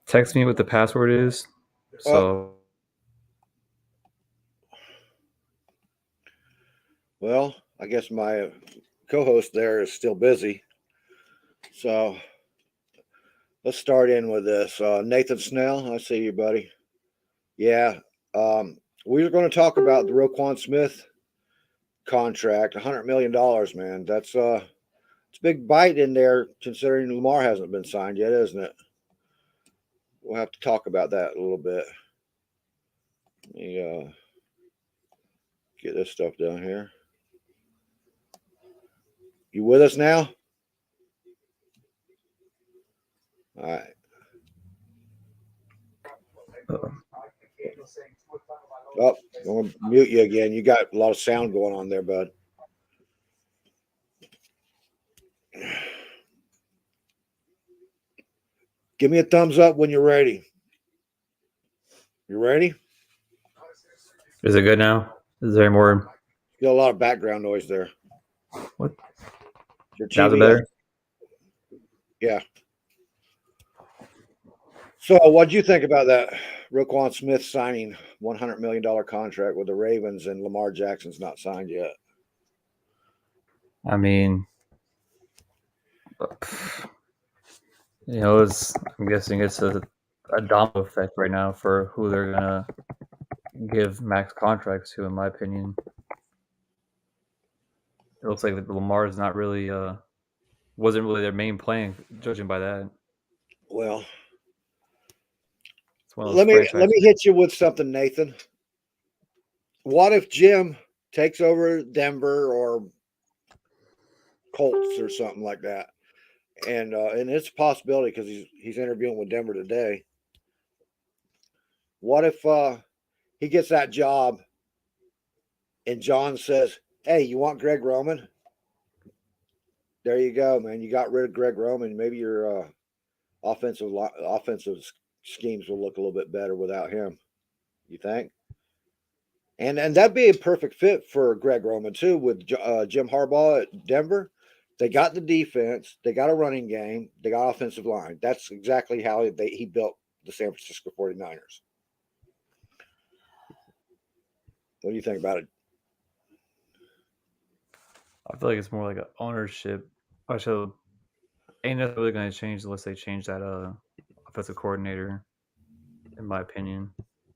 Text me what the password is. So. Well, I guess my co-host there is still busy. So let's start in with this. Nathan Snell, I see you, buddy. Yeah. We were going to talk about the Roquan Smith contract, $100 million, man. It's a big bite in there considering Lamar hasn't been signed yet, isn't it? We'll have to talk about that a little bit. Let me get this stuff down here. You with us now? All right. Oh, I'm going to mute you again. You got a lot of sound going on there, bud. Give me a thumbs up when you're ready. You ready? Is it good now? Is there more? Got a lot of background noise there. What? Your Now TV better? Yeah. So, what do you think about that Roquan Smith signing $100 million contract with the Ravens and Lamar Jackson's not signed yet? I mean, I'm guessing it's a domino effect right now for who they're gonna give max contracts to, in my opinion. It looks like Lamar's not really wasn't really their main plan, judging by that. Well, it's one of let me hit you with something, Nathan. What if Jim takes over Denver or Colts or something like that? And it's a possibility because he's interviewing with Denver today. What if he gets that job and John says, "Hey, you want Greg Roman? There you go, man. You got rid of Greg Roman. Maybe your offensive schemes will look a little bit better without him. You think?" And that'd be a perfect fit for Greg Roman too with Jim Harbaugh at Denver. They got the defense, they got a running game, they got offensive line. That's exactly how he built the San Francisco 49ers. What do you think about it? I feel like it's more like an ownership. Actually, ain't nothing really going to change unless they change that offensive coordinator, in my opinion.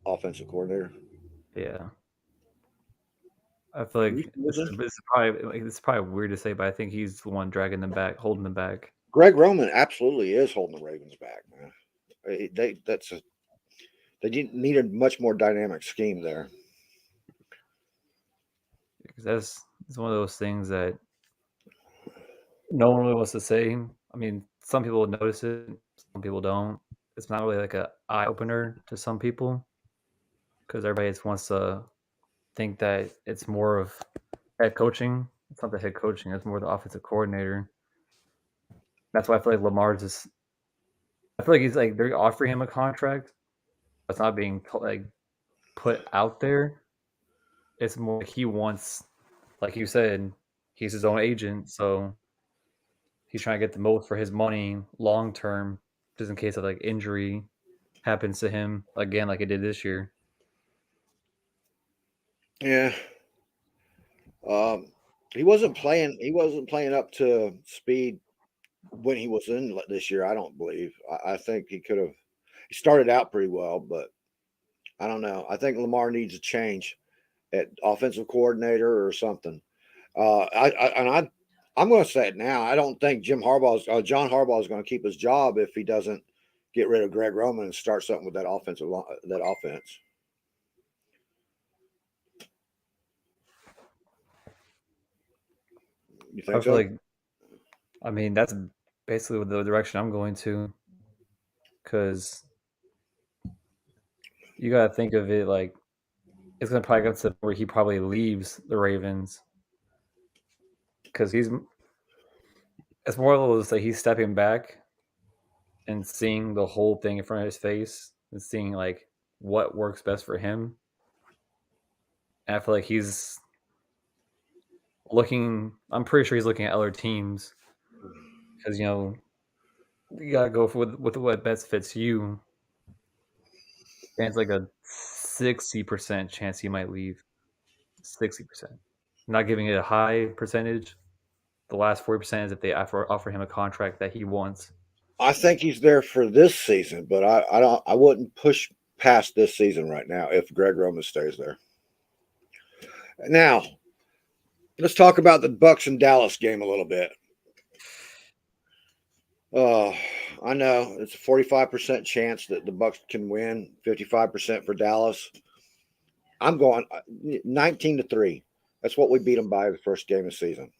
Offensive coordinator. Yeah. I feel like it's probably weird to say, but I think he's the one dragging them back, holding them back. Greg Roman absolutely is holding the Ravens back, man. They need a much more dynamic scheme there. Because it's one of those things that no one really wants to say. I mean, some people notice it, some people don't. It's not really like an eye opener to some people because everybody just wants to think that it's more of head coaching. It's not the head coaching; it's more the offensive coordinator. That's why I feel like Lamar's just. I feel like he's like they're offering him a contract, but it's not being like put out there. It's more he wants, like you said, he's his own agent, so he's trying to get the most for his money long term, just in case of like injury happens to him again, like it did this year. Yeah. He wasn't playing. He wasn't playing up to speed when he was in this year. I don't believe. I think he could have. He started out pretty well, but I don't know. I think Lamar needs a change at offensive coordinator or something. I'm going to say it now. I don't think John Harbaugh is going to keep his job if he doesn't get rid of Greg Roman and start something with that offense. You think I feel so? like, I mean, that's basically the direction I'm going to, because you got to think of it like it's going to probably get to where he probably leaves the Ravens because it's more or less like he's stepping back and seeing the whole thing in front of his face and seeing like what works best for him. And I feel like he's looking. I'm pretty sure he's looking at other teams because You gotta go with what best fits you. And it's like a 60% chance he might leave. 60%. Not giving it a high percentage. The last 40% is if they offer him a contract that he wants. I think he's there for this season, but I wouldn't push past this season right now if Greg Roman stays there. Now, let's talk about the Bucks and Dallas game a little bit. I know it's a 45% chance that the Bucks can win, 55% for Dallas. I'm going 19-3. That's what we beat them by the first game of the season.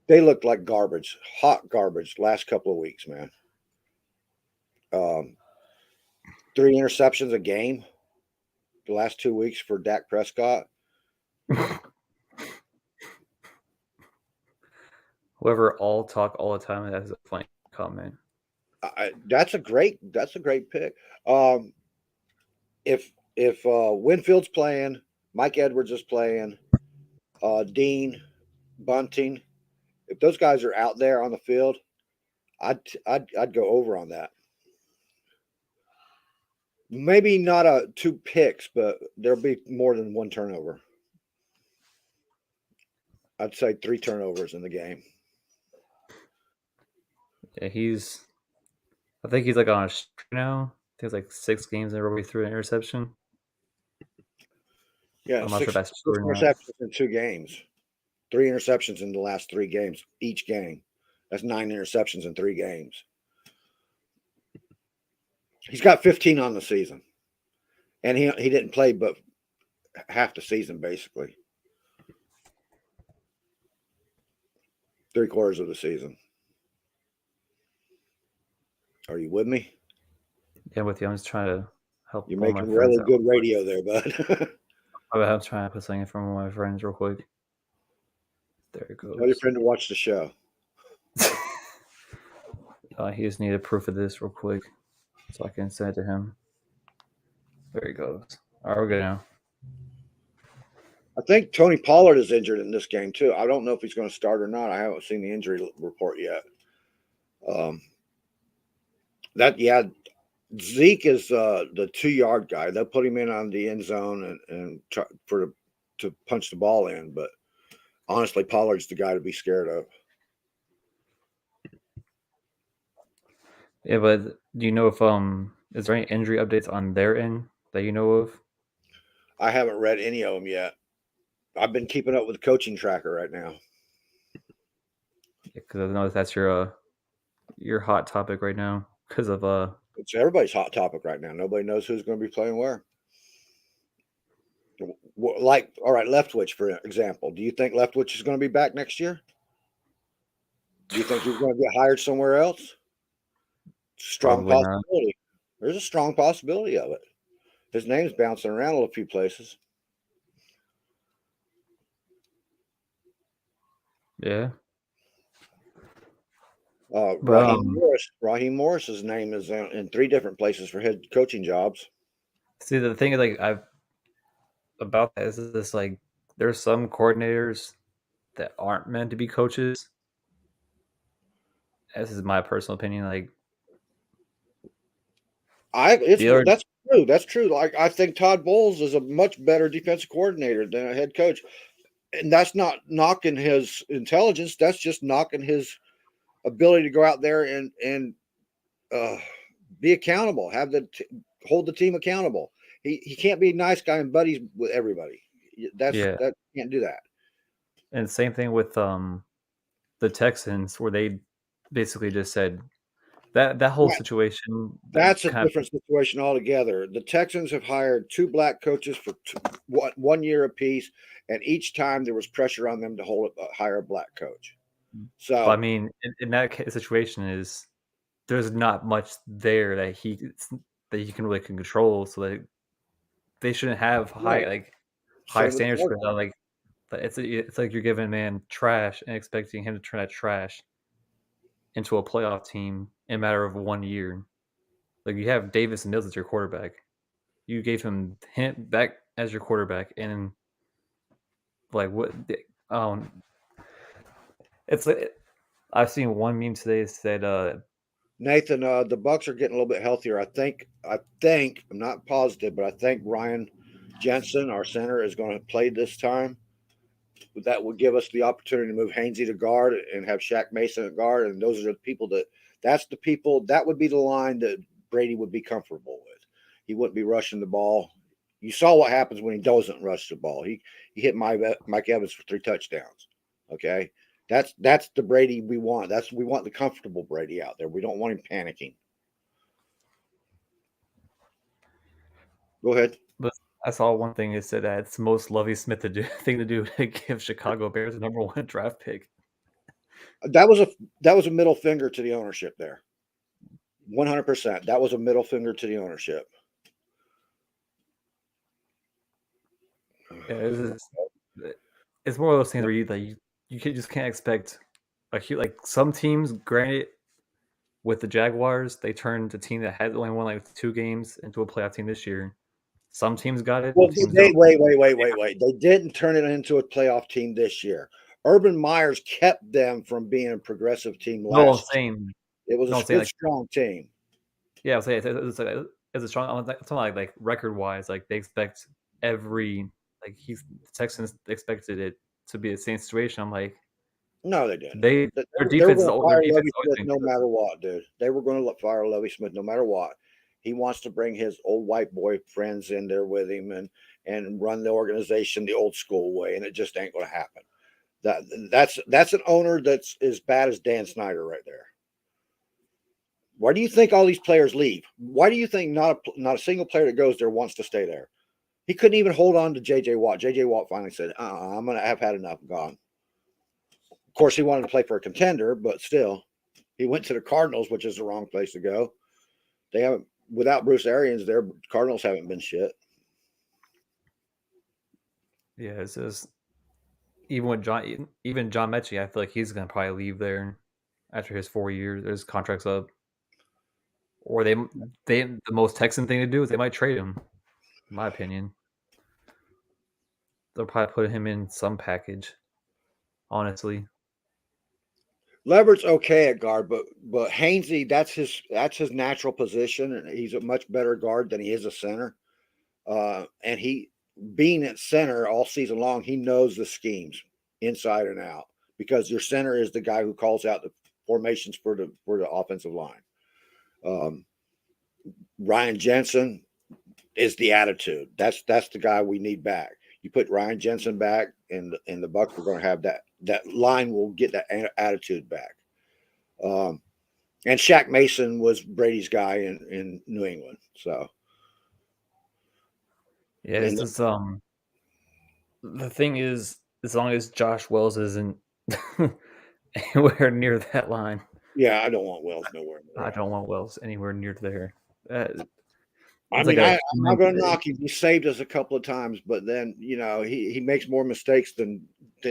They looked like garbage, hot garbage last couple of weeks, man. 3 interceptions a game the last 2 weeks for Dak Prescott. Whoever all talk all the time has a funny comment. That's a great pick. If Winfield's playing, Mike Edwards is playing, Dean, Bunting, if those guys are out there on the field, I'd go over on that. Maybe not 2 picks, but there'll be more than 1 turnover. I'd say 3 turnovers in the game. Yeah, I think he's like on a streak now. I think it's like 6 games in a row he threw an interception. Yeah, I'm not sure if that's 6 true or not. interceptions in 2 games. 3 interceptions in the last 3 games, each game. That's 9 interceptions in 3 games. He's got 15 on the season. And he didn't play but half the season, basically. 3/4 of the season. Are you with me? Yeah, with you. I'm just trying to help You're one of my making friends really out. good radio there, bud. I'm trying to put something in from one of my friends real quick. There it Tell your goes. friend to watch the show. He just needed proof of this real quick so I can send it to him. There he goes. All right, we're good now. I think Tony Pollard is injured in this game too. I don't know if he's going to start or not. I haven't seen the injury report yet. Zeke is the 2-yard guy. They'll put him in on the end zone and try to punch the ball in. But honestly, Pollard's the guy to be scared of. Yeah, but do you know if is there any injury updates on their end that you know of? I haven't read any of them yet. I've been keeping up with the coaching tracker right now. Because I know that's your hot topic right now because of It's everybody's hot topic right now. Nobody knows who's going to be playing where. Like, all right, Leftwich, for example. Do you think Leftwich is going to be back next year? Do you think he's going to get hired somewhere else? Strong probably not. possibility. There's a strong possibility of it. His name's bouncing around a few places. Yeah. Raheem Morris's name is in 3 different places for head coaching jobs. See, the thing is, like, about that is this, like, there's some coordinators that aren't meant to be coaches. This is my personal opinion. Like, That's true. That's true. Like, I think Todd Bowles is a much better defensive coordinator than a head coach, and that's not knocking his intelligence. That's just knocking his ability to go out there and be accountable, hold the team accountable. He can't be a nice guy and buddies with everybody. That can't do that. And same thing with the Texans, where they basically just said that whole situation. That's a different situation altogether. The Texans have hired 2 black coaches for 1 year apiece, and each time there was pressure on them to hire a black coach. So, I mean, in that situation, there's not much there that he can really control, so that they shouldn't have high standards for that. Like, it's like you're giving a man trash and expecting him to turn that trash into a playoff team in a matter of 1 year. Like, you have Davis and Mills as your quarterback. You gave him back as your quarterback, and like what? It's like I've seen one meme today that said Nathan, the Bucks are getting a little bit healthier. I think I'm not positive, but I think Ryan Jensen, our center, is going to play this time. That would give us the opportunity to move Hainsey to guard and have Shaq Mason at guard. And those are the people that's the people that would be the line that Brady would be comfortable with. He wouldn't be rushing the ball. You saw what happens when he doesn't rush the ball. He hit Mike Evans for 3 touchdowns. Okay. That's the Brady we want. We want the comfortable Brady out there. We don't want him panicking. Go ahead. But I saw one thing that said that it's the most Lovie Smith thing to do to give Chicago Bears the #1 draft pick. That was a middle finger to the ownership there. 100%. That was a middle finger to the ownership. Yeah, it's one of those things where you just can't expect like some teams. Granted, with the Jaguars, they turned a team that had only won like 2 games into a playoff team this year. Some teams got it, Well, some teams they don't. wait. They didn't turn it into a playoff team this year. Urban Myers kept them from being a progressive team No, I'm last year. saying It was no, a I'm saying good, like strong team. yeah, I'm saying it's a strong. I'm talking like record wise, like they expect every like he's the Texans expected it to be the same situation. I'm like No, they didn't. they their They were defense is going to their fire defense Lovey has always Smith been no good. matter what, dude. They were going to fire Lovey Smith no matter what. He wants to bring his old white boy friends in there with him and run the organization the old school way, and it just ain't going to happen. That's an owner that's as bad as Dan Snyder right there. Why do you think all these players leave? Why do you think not a single player that goes there wants to stay there? He couldn't even hold on to J.J. Watt. J.J. Watt finally said, I'm going to have had enough. I'm gone. Of course, he wanted to play for a contender, but still, he went to the Cardinals, which is the wrong place to go. They haven't, without Bruce Arians, their Cardinals haven't been shit. Yeah, it's just even John Mechie, I feel like he's gonna probably leave there after his 4 years. His contract's up, or they the most Texan thing to do is they might trade him. In my opinion, they'll probably put him in some package. Honestly, Levert's okay at guard, but Hainsey, that's his natural position, and he's a much better guard than he is a center. And he, being at center all season long, he knows the schemes inside and out because your center is the guy who calls out the formations for the offensive line. Um, Ryan Jensen is the attitude. That's the guy we need back. You put Ryan Jensen back, and the Bucks are going to have that line will get that attitude back. Um, and Shaq Mason was Brady's guy in New England. So yeah. It's and just the thing is, as long as Josh Wells isn't anywhere near that line, yeah, I don't want Wells nowhere near I that. don't want Wells anywhere near there. I It's like mean, a I'm not going to knock him. He saved us a couple of times, but then he makes more mistakes than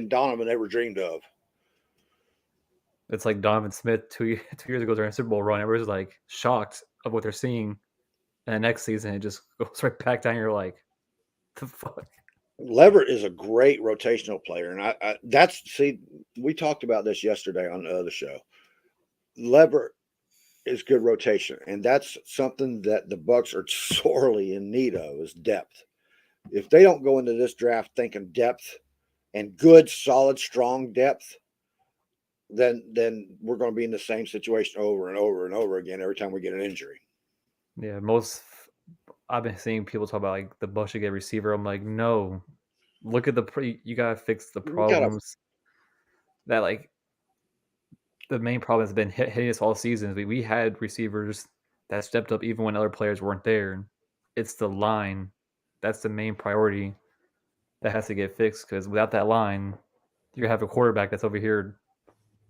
Donovan ever dreamed of. it's like Donovan Smith 2 years ago during a Super Bowl run. Everyone's like shocked of what they're seeing, and the next season it just goes right back down. You're like, the fuck. Leverett is a great rotational player, and we talked about this yesterday on the other show. Leverett is good rotation, and that's something that the Bucks are sorely in need of is depth. If they don't go into this draft thinking depth and good, solid, strong depth, then we're going to be in the same situation over and over and over again every time we get an injury. Yeah, I've been seeing people talk about like the Bucks should get a receiver. I'm like, no, look at you gotta fix the We got to problems that like the main problem has been hitting us all seasons. We had receivers that stepped up even when other players weren't there. It's the line that's the main priority that has to get fixed because without that line, you have a quarterback that's over here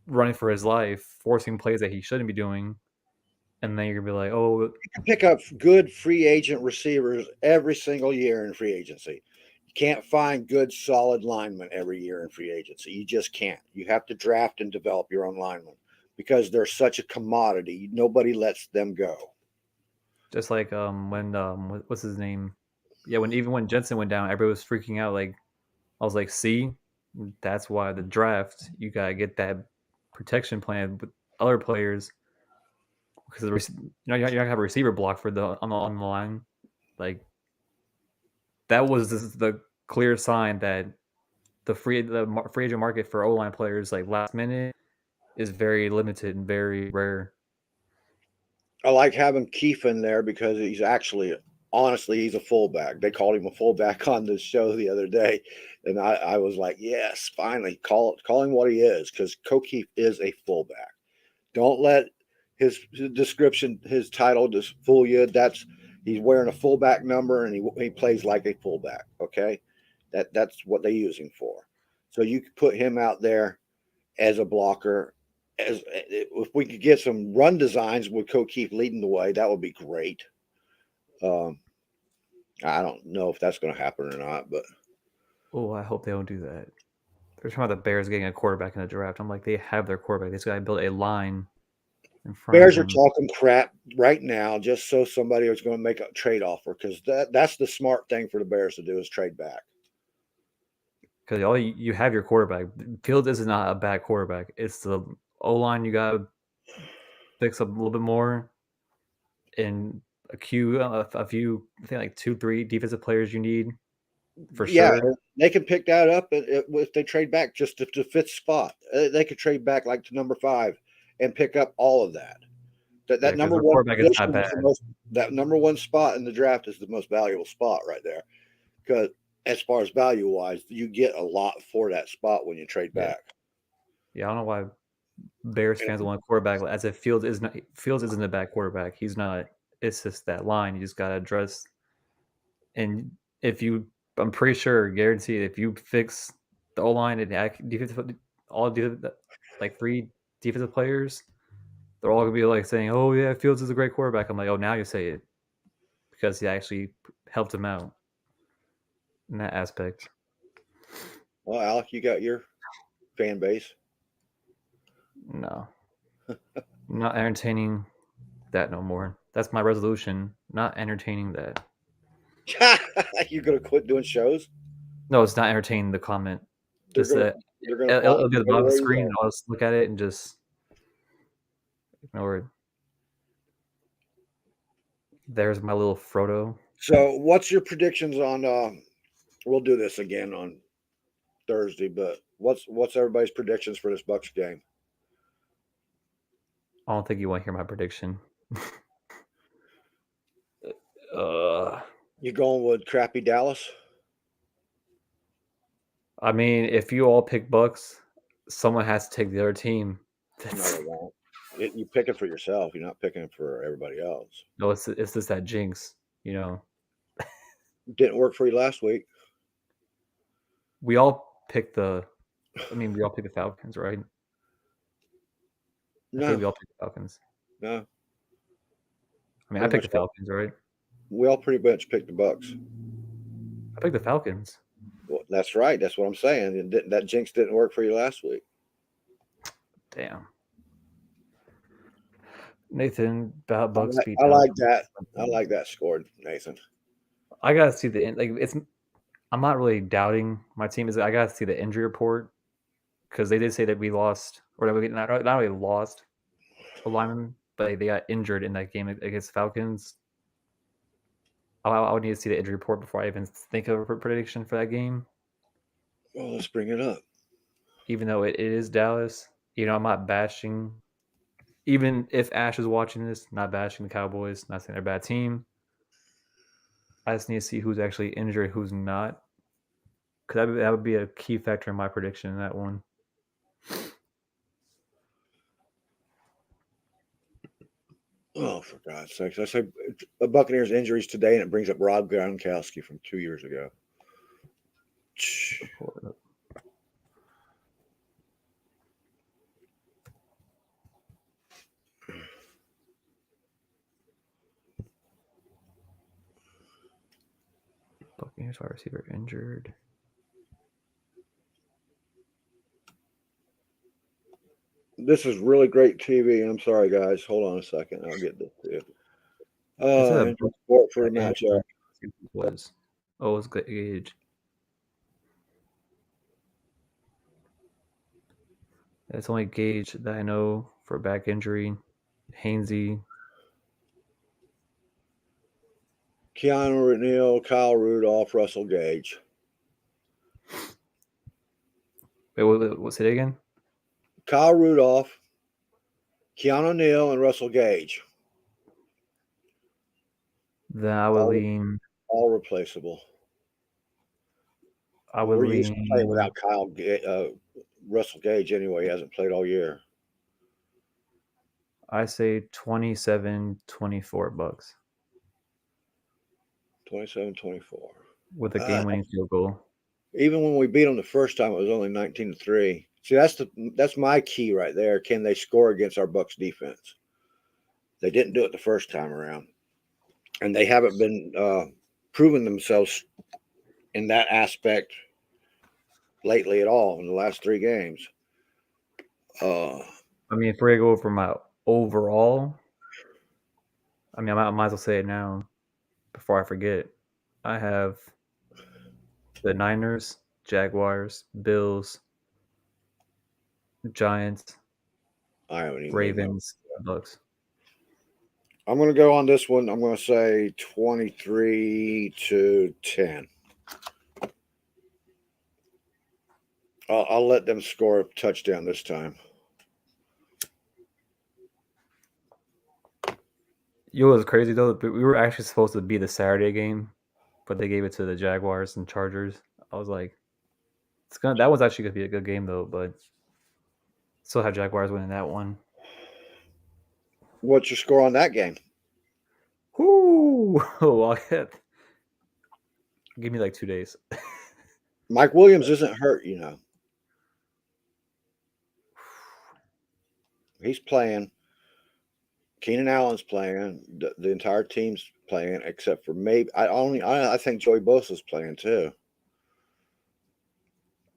running for his life, forcing plays that he shouldn't be doing, and then you're gonna be like, oh, pick up good free agent receivers every single year in free agency. You can't find good, solid linemen every year in free agency. You just can't. You have to draft and develop your own linemen because they're such a commodity. Nobody lets them go. just like when what's his name? Yeah, when Jensen went down, everybody was freaking out. Like I was like, see, that's why the draft you gotta get that protection plan with other players because you're not gonna have a receiver block for the on the line. Like that was the clear sign that the free agent market for O line players like last minute is very limited and very rare. I like having Keefe in there because he's actually, honestly, he's a fullback. They called him a fullback on the show the other day, and I was like, yes, finally, call him what he is, because Keefe is a fullback. Don't let his description, his title, just fool you. He's wearing a fullback number, and he plays like a fullback. Okay, that's what they use him for. So you could put him out there as a blocker. As if we could get some run designs with Keefe leading the way, that would be great. Um, I don't know if that's going to happen or not, but Oh, I hope they don't do that. They're talking about the Bears getting a quarterback in the draft. I'm like, they have their quarterback. They just got to build a line in front of Bears are him. talking crap right now just so somebody is going to make a trade offer, because that's the smart thing for the Bears to do, is trade back. Because all you have your quarterback. Fields is not a bad quarterback. It's the O line you got to fix up a little bit more, and a few, I think like 2, 3 defensive players you need for Yeah, sure. they can pick that up if they trade back just to fit spot. They could trade back like to number 5 and pick up all of that. Yeah, That because number the one quarterback is not position bad. is the most. That number one spot in the draft is the most valuable spot right there, because as far as value wise, you get a lot for that spot when you trade Yeah, back. yeah. I don't know why Bears fans want a quarterback as if Fields isn't a bad quarterback. He's not. It's just that line you just got to address. And if you, I'm pretty sure, guaranteed, if you fix the O line and defensive, all defensive, like 3 defensive players, they're all gonna be like saying, "Oh yeah, Fields is a great quarterback." I'm like, "Oh, now you say it," because he actually helped him out in that aspect. Well, Alec, you got your fan base. No, I'm not entertaining that no more. That's my resolution. Not entertaining that. You're gonna quit doing shows. No, it's not entertaining the comment. They're Just gonna that they're gonna it'll follow be at the you bottom of the everywhere you screen, and go. I'll just look at it and just ignore it. There's my little Frodo. So, what's your predictions on? We'll do this again on Thursday, but what's everybody's predictions for this Bucks game? I don't think you want to hear my prediction. uh, You going with crappy Dallas? I mean, if you all pick Bucks, someone has to take the other team. No, they won't. You pick it for yourself. You're not picking it for everybody else. No, it's just that jinx. You know, Didn't work for you last week. we all picked the. I mean, we all picked the Falcons, right? I think No, we all picked the Falcons. no. I mean, I Pretty picked much the Falcons, right? we all pretty much picked the Bucks. I picked the Falcons. Well, that's right. That's what I'm saying. That jinx didn't work for you last week. Damn. Nathan, Bucks beat I like Falcons. that. I like that score, Nathan. I gotta see the like. It's. I'm not really doubting my team. I gotta see the injury report because they did say that we lost, or that we not only lost a lineman, but they got injured in that game against Falcons. I would need to see the injury report before I even think of a prediction for that game. Well, let's bring it up. Even though it is Dallas, I'm not bashing. Even if Ash is watching this, not bashing the Cowboys, not saying they're a bad team. I just need to see who's actually injured, who's not, because that would be a key factor in my prediction in that one. Oh, for God's sakes. I say Buccaneers injuries today, and it brings up Rob Gronkowski from 2 years ago. Buccaneers wide receiver injured. This is really great TV. I'm sorry, guys. Hold on a second. I'll get this to you. Is that Injury report for the injured? matchup. Was it's Gage. That's only Gage that I know for back injury. Hainsey Keanu Neal, Kyle Rudolph, Russell Gage. Wait, what's it again? Kyle Rudolph, Keanu Neal, and Russell Gage. Then I would lean. All replaceable. I would We're used to playing lean. without Russell Gage anyway. He hasn't played all year. I say 27-24 Bucks 27-24. with a game-winning field goal. Even when we beat them the first time, it was only 19-3. See, that's my key right there. Can they score against our Bucks defense? They didn't do it the first time around, and they haven't been proving themselves in that aspect lately at all in the last 3 games. I mean, if we're gonna go for my overall, I mean, I might as well say it now before I forget. I have the Niners, Jaguars, Bills, Giants, I haven't even Ravens, Bucks. I'm going to go on this one. I'm going to say 23-10. I'll let them score a touchdown this time. You know what's crazy though? We were actually supposed to be the Saturday game, but they gave it to the Jaguars and Chargers. I was like, that was actually gonna be a good game though, but still have Jaguars winning that one. What's your score on that game? Whoo! Well, give me like 2 days. Mike Williams isn't hurt, you know. He's playing. Keenan Allen's playing. The entire team's playing, except for maybe I think Joey Bosa's playing too.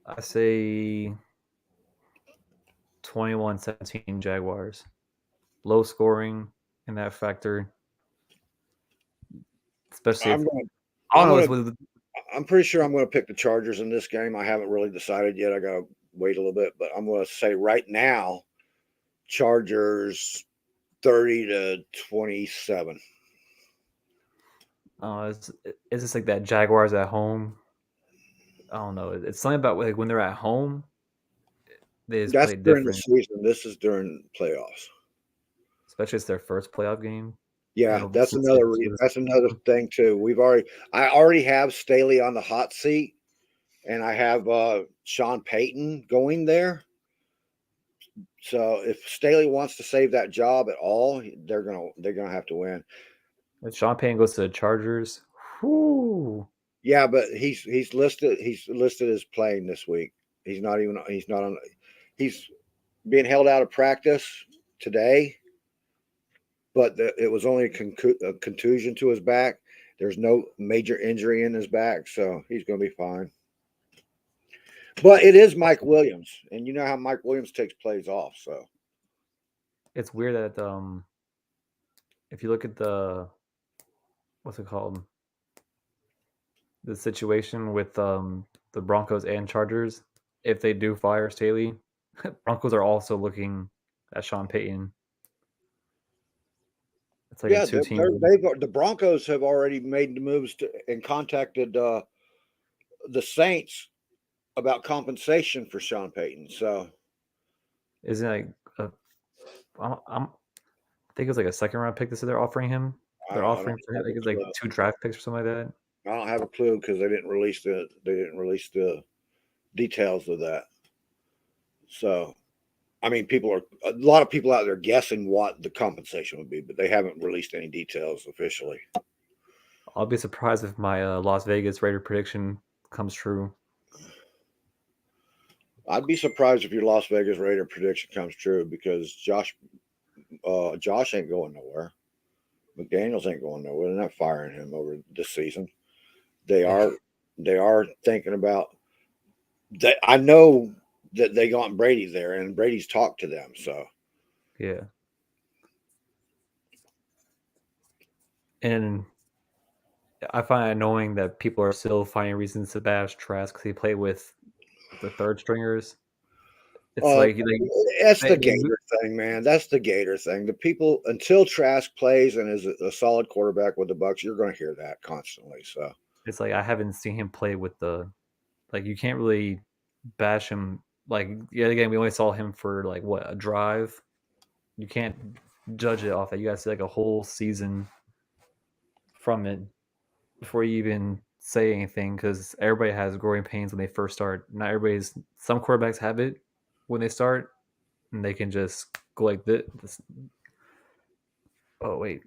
I say 21-17 Jaguars. Low scoring in that factor. Especially if, I'm pretty sure I'm going to pick the Chargers in this game. I haven't really decided yet. I got to wait a little bit, but I'm going to say right now, Chargers 30-27. It's just like that Jaguars at home. I don't know. It's something about like when they're at home, they just That's play during the different. season. This is during playoffs. Especially it's their first playoff game. Yeah, that's another thing too. I already have Staley on the hot seat, and I have Sean Payton going there. So if Staley wants to save that job at all, they're gonna have to win. If Sean Payton goes to the Chargers, whoo. Yeah, but he's listed as playing this week. He's not on. He's being held out of practice today, but it was only a contusion to his back. There's no major injury in his back, so he's going to be fine. But it is Mike Williams, and you know how Mike Williams takes plays off. So it's weird that if you look at what's it called, the situation with the Broncos and Chargers, if they do fire Staley, Broncos are also looking at Sean Payton. It's like the Broncos have already made the moves and contacted the Saints about compensation for Sean Payton. So isn't it like I think it's like a second round pick that they're offering him. They're offering for him. I think it's like 2 draft picks or something like that. I don't have a clue because they didn't release the details of that. So, I mean, a lot of people out there guessing what the compensation would be, but they haven't released any details officially. I'll be surprised if my Las Vegas Raider prediction comes true. I'd be surprised if your Las Vegas Raider prediction comes true because Josh ain't going nowhere. McDaniels ain't going nowhere. They're not firing him over this season. They are thinking about that. I know that they got Brady there, and Brady's talked to them. So yeah, and I find it annoying that people are still finding reasons to bash Trask because he played with the third stringers. It's that's the Gator thing, man. That's the Gator thing. The people until Trask plays and is a solid quarterback with the Bucks, you're going to hear that constantly. So It's like I haven't seen him play with the like you can't really bash him. Like yet again, we only saw him for like what a drive. You can't judge it off that. You got to see like a whole season from it before you even say anything because everybody has growing pains when they first start. Not everybody's. Some quarterbacks have it when they start, and they can just go like this. Oh wait,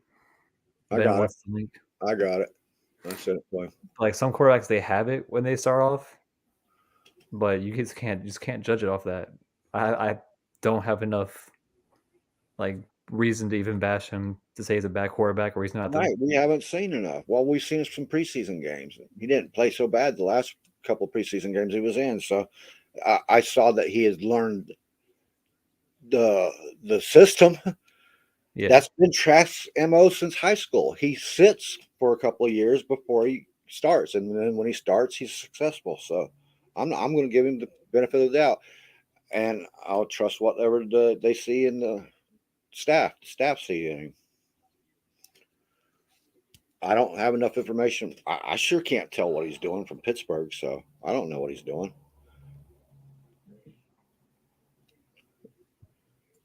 I Ben got it. wants the link. I got it. I said it for you. Like some quarterbacks, they have it when they start off, but you just can't judge it off that. I don't have enough like reason to even bash him to say he's a bad quarterback or he's not the Right. We haven't seen enough. Well, we've seen some preseason games. He didn't play so bad the last couple preseason games he was in. So I saw that he has learned the system. yeah. That's been Trask's MO since high school. He sits for a couple of years before he starts, and then when he starts, he's successful. So I'm going to give him the benefit of the doubt, and I'll trust whatever they see in the staff. The staff see in him. I don't have enough information. I sure can't tell what he's doing from Pittsburgh, so I don't know what he's doing.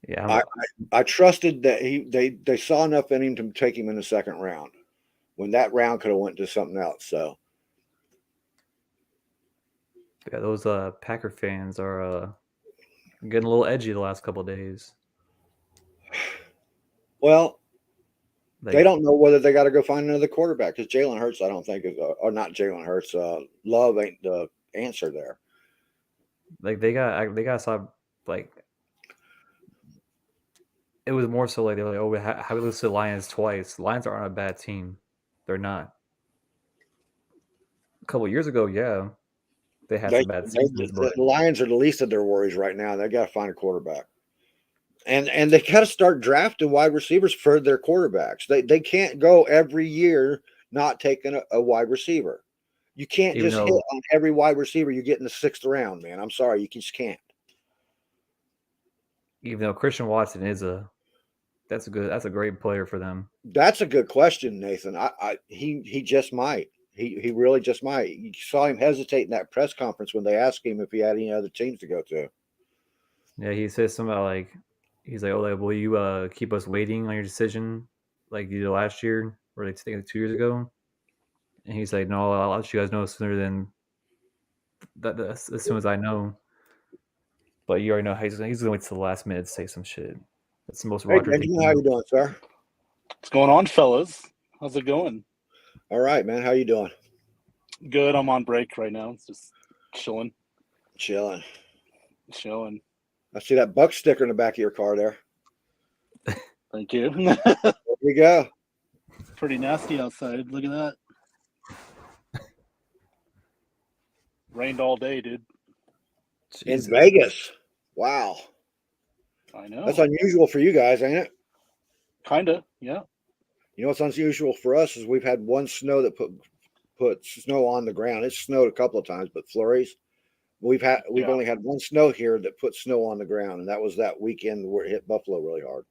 Yeah, I trusted that they saw enough in him to take him in the second round when that round could have went to something else. So yeah, those Packer fans are getting a little edgy the last couple of days. well, Like they don't know whether they got to go find another quarterback because Jalen Hurts, I don't think, is, or not Jalen Hurts. Love ain't the answer there. like they got stop like it was more so like they were like, oh, how we lose to the Lions twice. The Lions aren't a bad team. They're not. A couple of years ago, yeah, they had some bad seasons, but The Lions are the least of their worries right now. They got to find a quarterback, and they got to start drafting wide receivers for their quarterbacks. They can't go every year not taking a wide receiver. You can't even just hit though on every wide receiver you get in the sixth round, man. I'm sorry, you just can't. Christian Watson is that's a great player for them. That's a good question, Nathan. He just might. He really just might. You saw him hesitate in that press conference when they asked him if he had any other teams to go to. Yeah, he says something about like he's like, oh, like, will you keep us waiting on your decision like you did last year or like I think 2 years ago? And he's like, no, I'll let you guys know sooner than that. As soon as I know. But you already know how he's going to wait till the last minute to say some shit. That's the most Hey, Roger thing. Benjamin, how you doing, sir? What's going on, fellas? How's it going? All right, man. How you doing? Good. I'm on break right now. It's just chilling. Chilling. I see that Buck sticker in the back of your car there. Thank you. There you go. Pretty nasty outside. Look at that. Rained all day, dude. Jesus. In Vegas. Wow. I know. That's unusual for you guys, ain't it? Kinda, yeah. You know what's unusual for us is we've had one snow that put snow on the ground. It's snowed a couple of times, but flurries. We've only had one snow here that put snow on the ground, and that was that weekend where it hit Buffalo really hard.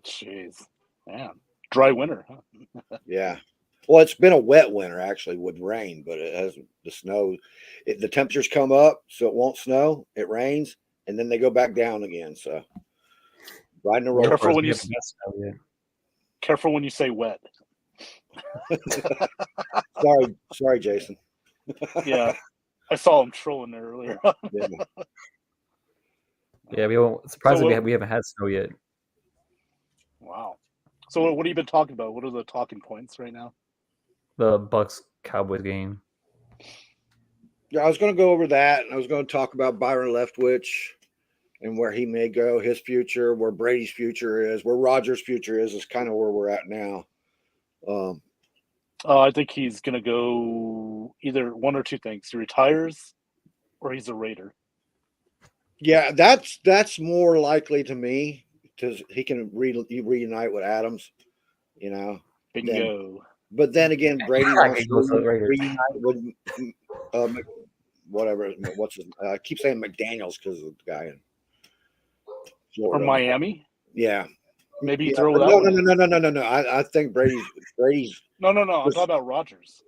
Jeez, man, dry winter, huh? Yeah. Well, it's been a wet winter actually with rain, but it hasn't. The snow, the temperatures come up, so it won't snow. It rains, and then they go back down again. So riding a roller Careful coaster. Careful when you say wet. sorry, Jason. Yeah, I saw him trolling there earlier. Yeah, we won't. Surprisingly, we haven't had snow yet. Wow. So what have you been talking about? What are the talking points right now? The Bucks Cowboys game. Yeah, I was going to go over that, and I was going to talk about Byron Leftwich and where he may go, his future, where Brady's future is, where Rodgers' future is kind of where we're at now. I think he's going to go either one or two things. He retires or he's a Raider. Yeah, that's more likely to me because he can reunite with Adams, you know. Bingo. But then again, Brady wants to reunite with whatever. What's his? I keep saying McDaniels because of the guy. Or Miami. Yeah. Maybe Yeah, throw but that no, one no, in. no, no, no, no, no. I think Brady's. No. I'm talking about Rodgers.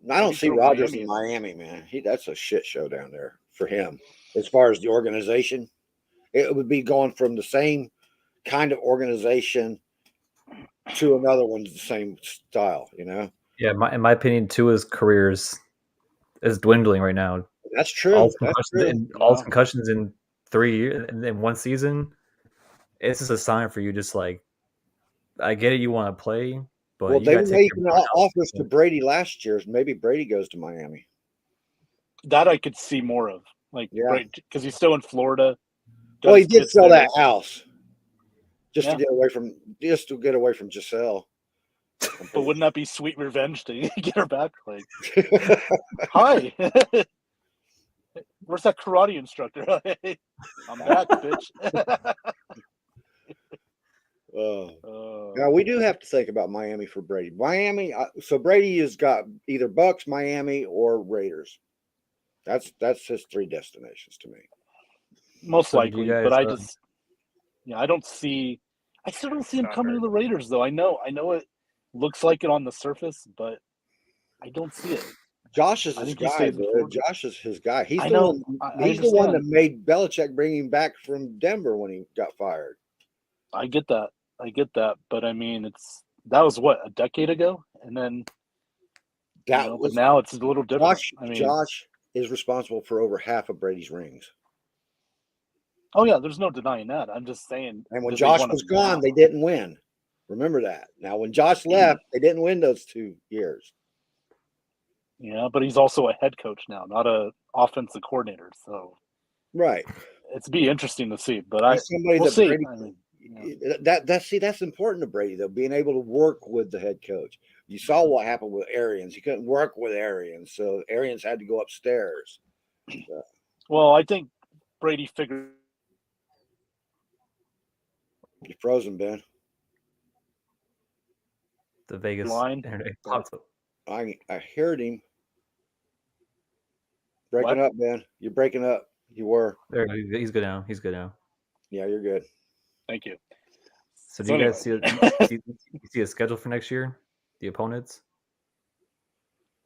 I don't Maybe see throw Rodgers Miami in in. Miami, man. That's a shit show down there for him. As far as the organization, it would be going from the same kind of organization to another one's the same style. Yeah, in my opinion, Tua's career is dwindling right now. That's true. That's true. All Yeah. concussions in 3 years in one season. It's just a sign for you. Just like I get it, you want to play, but Well, you they got were to take your making offers to burnout. Brady last year. Maybe Brady goes to Miami. That I could see more of, like, Yeah. because he's still in Florida. Well, he his did kids sell there. that house just Yeah. to get away from Giselle. But wouldn't that be sweet revenge to get her back? Like, hi, where's that karate instructor? I'm back, bitch. Now we do have to think about Miami for Brady. Miami. So Brady has got either Bucks, Miami, or Raiders. That's his 3 destinations to me. Most So did likely, you guys, but I don't see. I still don't see him coming to the Raiders, though. I know it looks like it on the surface, but I don't see it. Josh is I his think he guy, stays in bro. Florida. Josh is his guy. He's I the know. one. I He's the one that understand. made Belichick bring him back from Denver when he got fired. I get that. But I mean, that was what, a decade ago, and then but now it's a little different. Josh is responsible for over half of Brady's rings. Oh yeah, there's no denying that. I'm just saying. And when do they Josh want was him gone, now? they didn't win. Remember that. Now, when Josh left, they didn't win those 2 years. Yeah, but he's also a head coach now, not a offensive coordinator. So Right. it's be interesting to see. But He's somebody we'll that see. Brady. I mean, That's important to Brady though, being able to work with the head coach. You saw what happened with Arians. He couldn't work with Arians, so Arians had to go upstairs. Well, I think Brady figured. You're frozen, Ben. the Vegas Line. internet pops up. I heard him breaking What? up, Ben. You're breaking up. You were. There, he's good now. He's good now. Yeah, you're good. Thank you. So do you guys see a schedule for next year? The opponents?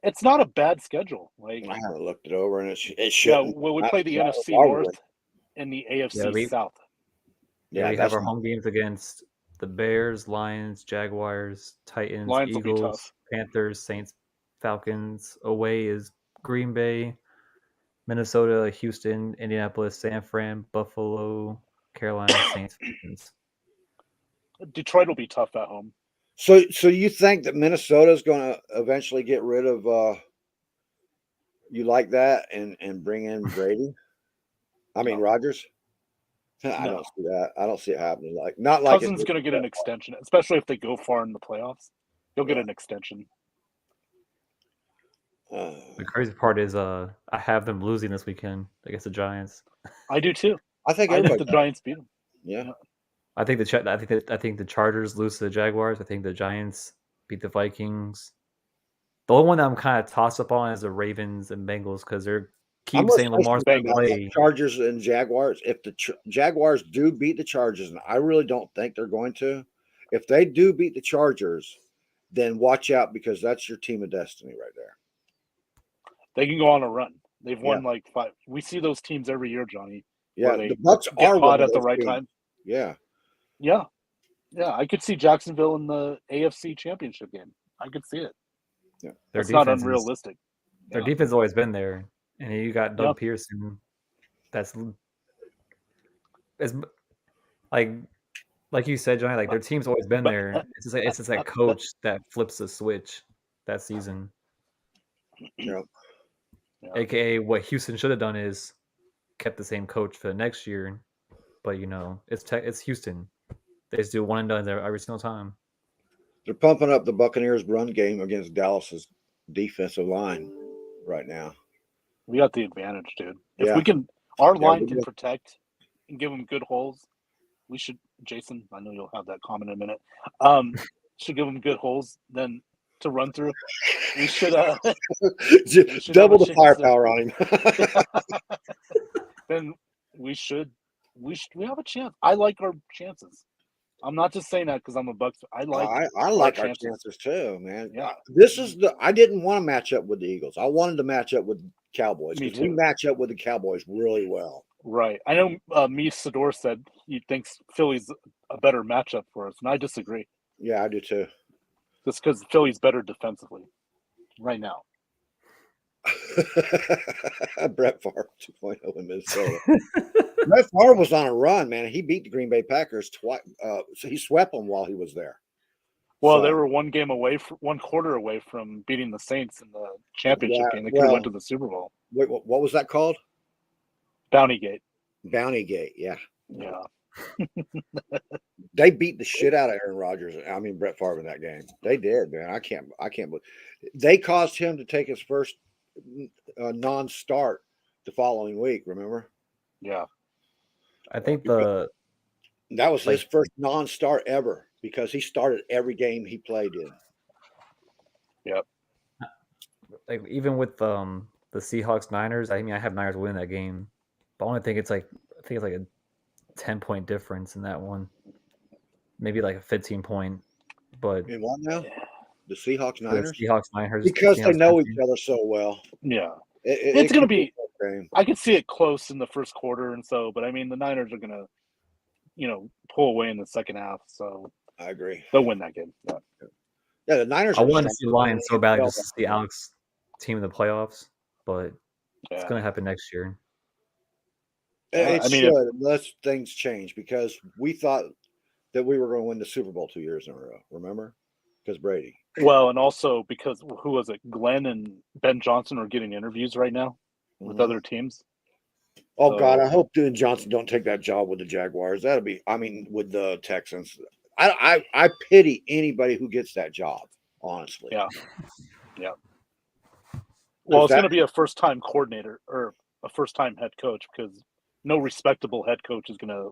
It's not a bad schedule. Like, I haven't looked it over, and it yeah, shouldn't. well, we play the That NFC was our North win. and the AFC Yeah, South. Yeah, we that's have our home games against the Bears, Lions, Jaguars, Titans, Lions will be Eagles, tough. Panthers, Saints, Falcons. Away is Green Bay, Minnesota, Houston, Indianapolis, San Fran, Buffalo, Carolina, Saints, Falcons. Detroit will be tough at home. So you think that Minnesota's going to eventually get rid of you like that and bring in Brady? I mean Rodgers. I don't see that. I don't see it happening. Cousins going to get an extension, especially if they go far in the playoffs. He'll get an extension. The crazy part is, I have them losing this weekend against the Giants. I do too. I think the Giants beat them. Yeah. I think the Chargers lose to the Jaguars. I think the Giants beat the Vikings. The only one that I'm kind of tossed up on is the Ravens and Bengals because they're keep saying Lamar's going to play. Chargers and Jaguars. If the Jaguars do beat the Chargers, and I really don't think they're going to, if they do beat the Chargers, then watch out because that's your team of destiny right there. They can go on a run. They've won like 5. We see those teams every year, Johnny. Yeah, the Bucks are hot at the right time. Yeah. Yeah. I could see Jacksonville in the AFC Championship game. I could see it. Yeah, that's not unrealistic. Their defense has always been there, and you got Doug Pearson. That's like you said, Johnny. Like their team's always been there. It's just that coach that flips the switch that season. Yeah. AKA what Houston should have done is kept the same coach for the next year, but it's Houston. They just do one and done every single time. They're pumping up the Buccaneers' run game against Dallas's defensive line right now. We got the advantage, dude. If we can, our line can protect and give them good holes. We should, Jason. I know you'll have that comment in a minute. Should give them good holes then to run through. We should double the firepower on him. Then we should we have a chance. I like our chances. I'm not just saying that because I'm a Bucks. I like our chances too, man. Yeah. I didn't want to match up with the Eagles. I wanted to match up with Cowboys Me because we too. match up with the Cowboys really well. Right. I know Meef Sador said he thinks Philly's a better matchup for us, and I disagree. Yeah, I do too. Just because Philly's better defensively right now. Brett Favre 2.0 in Minnesota. Brett Favre was on a run, man. He beat the Green Bay Packers twice. So he swept them while he was there. Well, they were one quarter away from beating the Saints in the championship game. They could have went to the Super Bowl. Wait, what was that called? Bountygate. Bountygate, yeah. Yeah. They beat the shit out of Aaron Rodgers. I mean Brett Favre in that game. They did, man. I can't believe they caused him to take his first non-start the following week. Remember? Yeah. I think that was his first non-start ever because he started every game he played in. Yep. Like even with the Seahawks Niners, I mean I have Niners winning that game, but I only think it's like a 10-point difference in that one, maybe like a 15-point. But in what now? The Seahawks Niners. The Seahawks Niners because they know each other so well. Yeah, it's going to be. I could see it close in the first quarter, and so, but I mean, the Niners are going to, pull away in the second half. So I agree. They'll win that game. Yeah, the Niners. I want to see the Lions so badly just to see Alex team in the playoffs, but it's going to happen next year. It should, unless things change, because we thought that we were going to win the Super Bowl 2 years in a row. Remember? Because Brady. Well, and also because who was it? Glenn and Ben Johnson are getting interviews right now with other teams. Oh God, I hope Ben Johnson don't take that job with the Jaguars. That'll be, with the Texans. I pity anybody who gets that job. Honestly. Yeah. Well, it's going to be a first-time coordinator or a first-time head coach because no respectable head coach is going to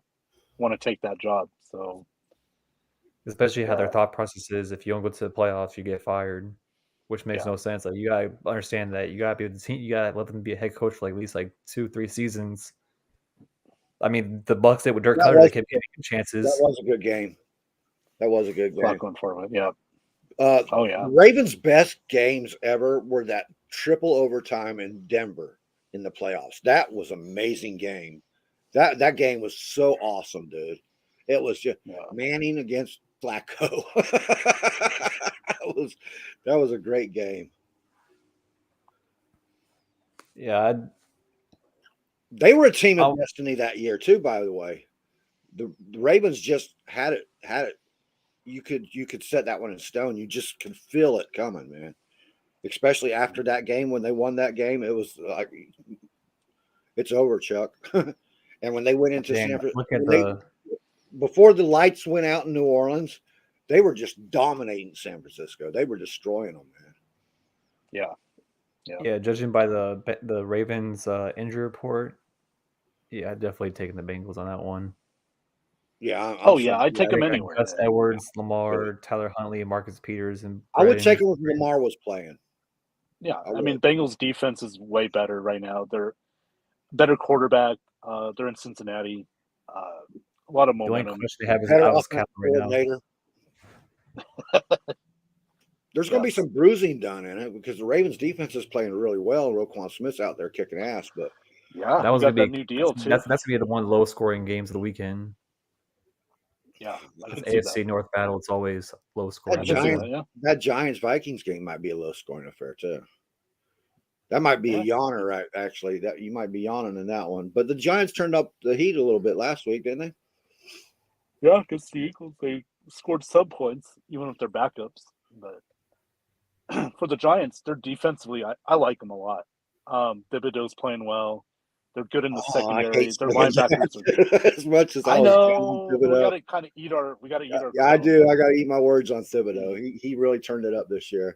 want to take that job. So, especially how their thought process is: if you don't go to the playoffs, you get fired, which makes no sense. Like you gotta understand that you gotta be with the team. You gotta let them be a head coach for like at least 2-3 seasons. I mean, the Bucs did with Dirk Cutter, they kept getting chances. That was a good game. Not going forward, yeah. Ravens' best games ever were that triple overtime in Denver in the playoffs. That was an amazing game. That game was so awesome, dude. It was just Manning against Flacco. that was a great game. Yeah, they were a team of destiny that year too. By the way, the Ravens just had it. You could set that one in stone. You just could feel it coming, man. Especially after that game when they won that game, it was like it's over, Chuck. And when they went into San Francisco, before the lights went out in New Orleans, they were just dominating San Francisco. They were destroying them, man. Yeah. Judging by the Ravens injury report, I'd definitely taken the Bengals on that one. Yeah. I'd take them anyway. Gus Edwards, Lamar, Tyler Huntley, Marcus Peters, and I would take them if Lamar was playing. Yeah, I mean, Bengals defense is way better right now. They're better quarterback. They're in Cincinnati. A lot of momentum. They have is Alex Kaplan right now. There's going to be some bruising done in it because the Ravens defense is playing really well. Roquan Smith's out there kicking ass, but that was going to be a new deal too. That's going to be the one lowest scoring games of the weekend. Yeah, AFC North battle, it's always low scoring. That Giants Vikings game might be a low scoring affair too. That might be a yawner, right? Actually, that you might be yawning in that one. But the Giants turned up the heat a little bit last week, didn't they? Yeah, against the Eagles, they scored sub points even if they're backups. But for the Giants, they're defensively, I like them a lot. Thibodeau's playing well. They're good in the secondary. Their linebackers are good. As much as I know, we got to kind of eat our. Yeah, I do. I got to eat my words on Thibodeau. He really turned it up this year.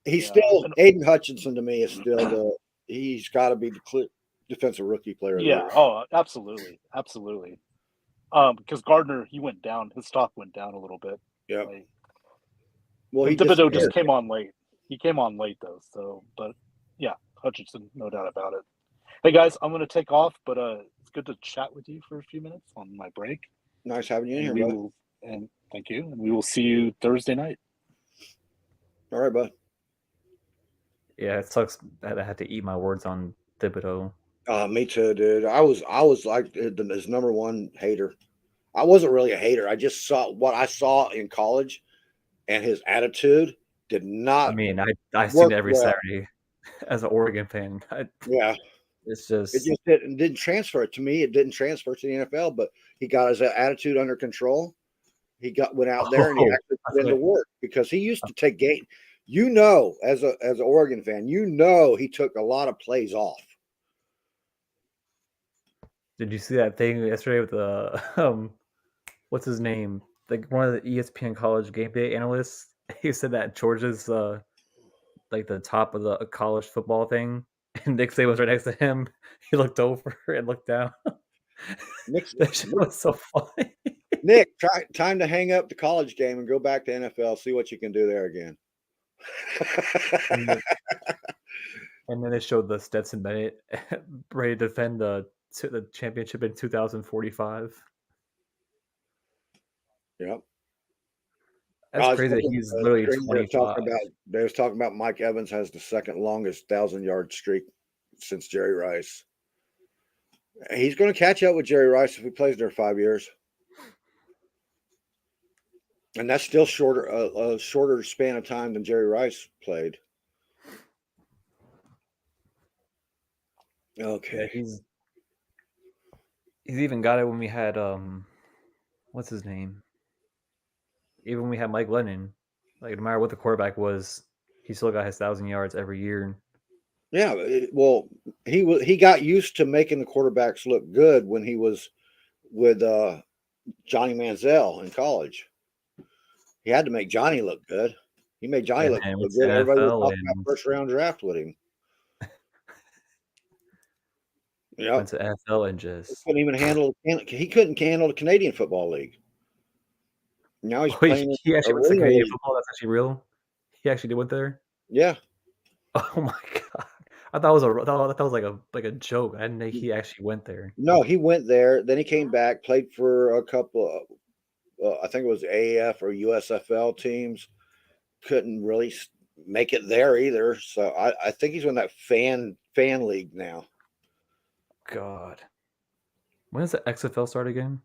He's still Aiden Hutchinson to me is still he's got to be the defensive rookie player. Yeah. Oh, absolutely. Because Gardner, he went down. His stock went down a little bit. Yeah. Thibodeau just came on late. He came on late though. So, but yeah, Hutchinson, no doubt about it. Hey guys, I'm going to take off, but It's good to chat with you for a few minutes on my break. Nice having you in And here, we bud. will, and thank you. And we will see you Thursday night. All right, bud. Yeah, it sucks that I had to eat my words on Thibodeau. Me too, dude. I was like his number one hater. I wasn't really a hater. I just saw what I saw in college, and his attitude did I not mean, I seen work it every well. Saturday as an Oregon fan. Yeah, It's it just just didn't transfer to me. It didn't transfer to the NFL, but he got his attitude under control. He went out there and he oh, actually I put into forgot. work because he used to take game. As an Oregon fan, he took a lot of plays off. Did you see that thing yesterday with the what's his name? Like one of the ESPN college game day analysts. He said that Georgia's like the top of the college football thing, and Nick Saban was right next to him. He looked over and looked down. Nick, That shit was so funny. Nick, time to hang up the college game and go back to NFL. See what you can do there again. And then they showed the Stetson Bennett ready to defend the championship in 2045. Yep. That's crazy that he's literally 25. They was talking about Mike Evans has the second longest 1,000-yard streak since Jerry Rice. He's going to catch up with Jerry Rice if he plays there 5 years, and that's still a shorter span of time than Jerry Rice played. Okay, Yeah, he's even got it when we had what's his name? Even when we had Mike Lennon, like no matter what the quarterback was, he still got his 1,000 yards every year. yeah. He got used to making the quarterbacks look good when he was with Johnny Manziel in college. He had to make Johnny look good. He made Johnny And look then so went to good. Everybody was NFL talking about and first round draft with him. Yep. went to NFL and just He couldn't handle the Canadian Football League. Now he's wait, playing in he actually went to Arena Canadian League. football. That's actually real. He actually did went there. Yeah. Oh my god! I thought it was like a joke. I didn't think he actually went there. No, he went there. Then he came back, played for a couple of, I think it was AAF or USFL teams. Couldn't really make it there either. So I think he's in that fan league now. God, when does the XFL start again?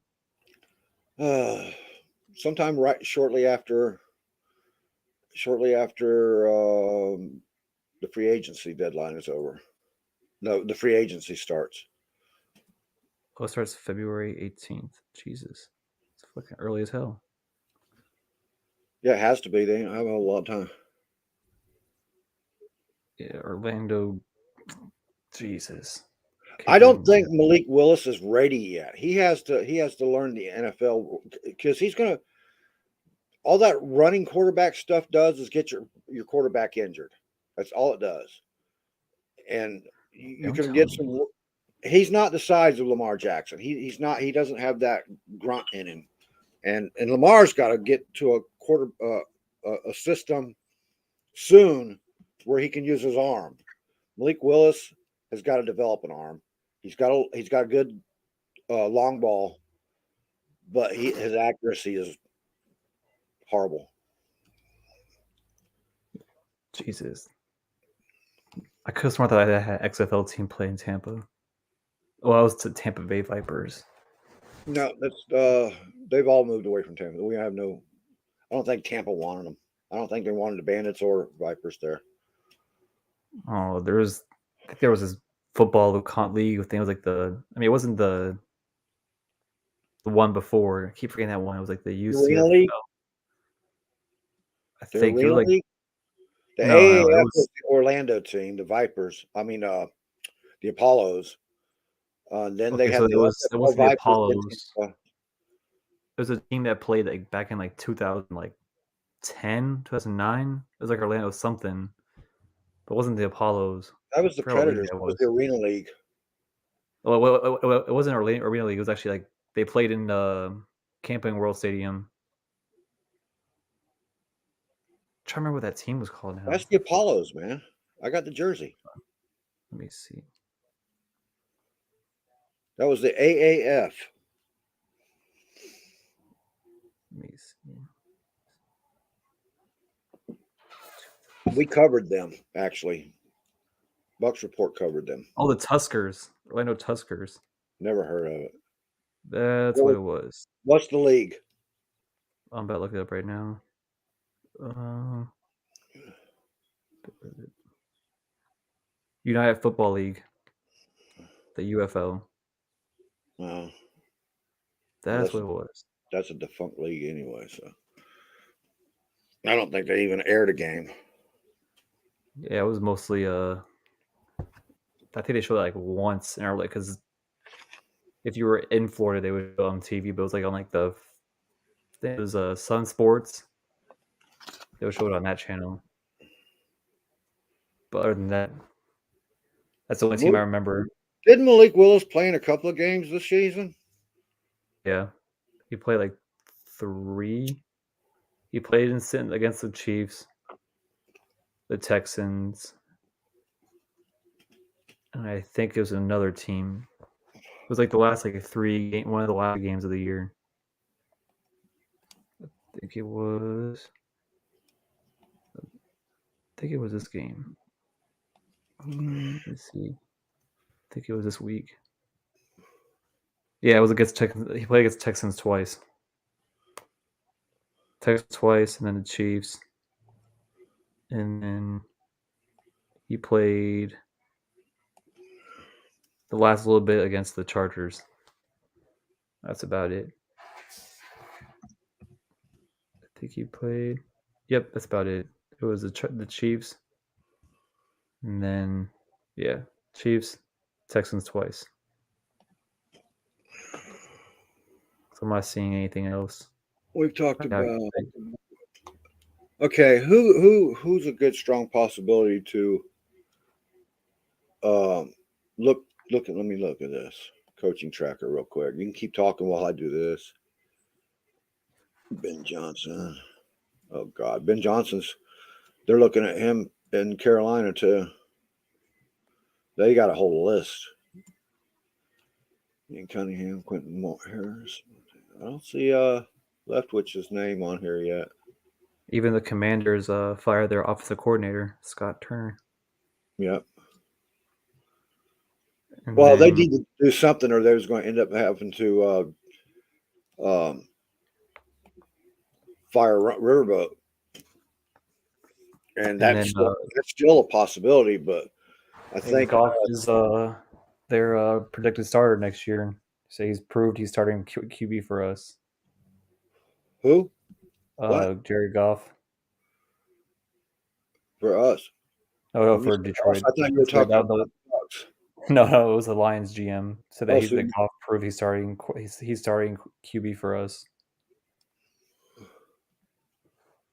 Sometime shortly after the free agency deadline is over. No, the free agency starts. Oh, it starts February 18th. Jesus, it's fucking early as hell. Yeah, it has to be. They don't have a lot of time. Yeah, Orlando. Jesus. I don't think Malik Willis is ready yet. He has to learn the NFL because he's gonna. All that running quarterback stuff does is get your quarterback injured. That's all it does. And you can get some. He's not the size of Lamar Jackson. He's not. He doesn't have that grunt in him. And Lamar's got to get to a system soon where he can use his arm. Malik Willis has got to develop an arm. He's got a good long ball, but his accuracy is horrible. Jesus. I could have sworn that I had XFL team play in Tampa. Well, I was to Tampa Bay Vipers. No, that's they've all moved away from Tampa. We have no. I don't think Tampa wanted them. I don't think they wanted the Bandits or Vipers there. Oh, there was this football league thing. It was like it wasn't the one before. I keep forgetting that one. It was like the UCFL. League? I think it was like League? The no, AAF it was was the Orlando team, the Vipers. I mean, the Apollos. Then okay. they had So the it wasn't the Vipers. Apollos. It was a team that played like back in like 2010, 2009. It was like Orlando something, but it wasn't the Apollos. That was the I forgot what league Predators. that It was the Arena League. Well, it wasn't Arena League. It was actually like they played in Camping World Stadium. I'm trying to remember what that team was called now. That's the Apollos, man. I got the jersey. Let me see. That was the AAF. Let me see. We covered them, actually. Bucks Report covered them. Oh, the Tuskers. Orlando Tuskers. Never heard of it. That's what it was. What's the league? I'm about to look it up right now. United Football League. The UFL. Wow. That's what it was. That's a defunct league anyway, so I don't think they even aired a game. Yeah, it was mostly I think they showed it like once in our like because if you were in Florida, they would show it on TV, but it was like on like I think it was Sun Sports. They would show it on that channel. But other than that, that's the only team I remember. Didn't Malik Willis play in a couple of games this season? Yeah, he played like 3. He played against the Chiefs, the Texans, and I think it was another team. It was like the last like one of the last games of the year. I think it was this game. Let's see. I think it was this week. Yeah, it was against Texans. He played against Texans twice. Texans twice, and then the Chiefs. And then he played the last little bit against the Chargers. That's about it. I think he played. Yep, that's about it. It was the Chiefs. And then, yeah, Chiefs, Texans twice. So I'm not seeing anything else. We've talked about. Okay, who's a good strong possibility to look at? Let me look at this coaching tracker real quick. You can keep talking while I do this. Ben Johnson. Oh God, Ben Johnson's. They're looking at him in Carolina too. They got a whole list. Ian Cunningham, Quentin Harris. I don't see Leftwich's name on here yet. Even the Commanders fired their offensive coordinator, Scott Turner. Yep. And well, they need to do something, or they was going to end up having to fire Riverboat, and that's still a possibility. But I think Goff is their predicted starter next year. So he's proved he's starting QB for us. Who? Jared Goff. For us. Oh, for Detroit. I thought you were talking about the Bucks. No, it was the Lions GM. So that Goff proved he's starting QB for us.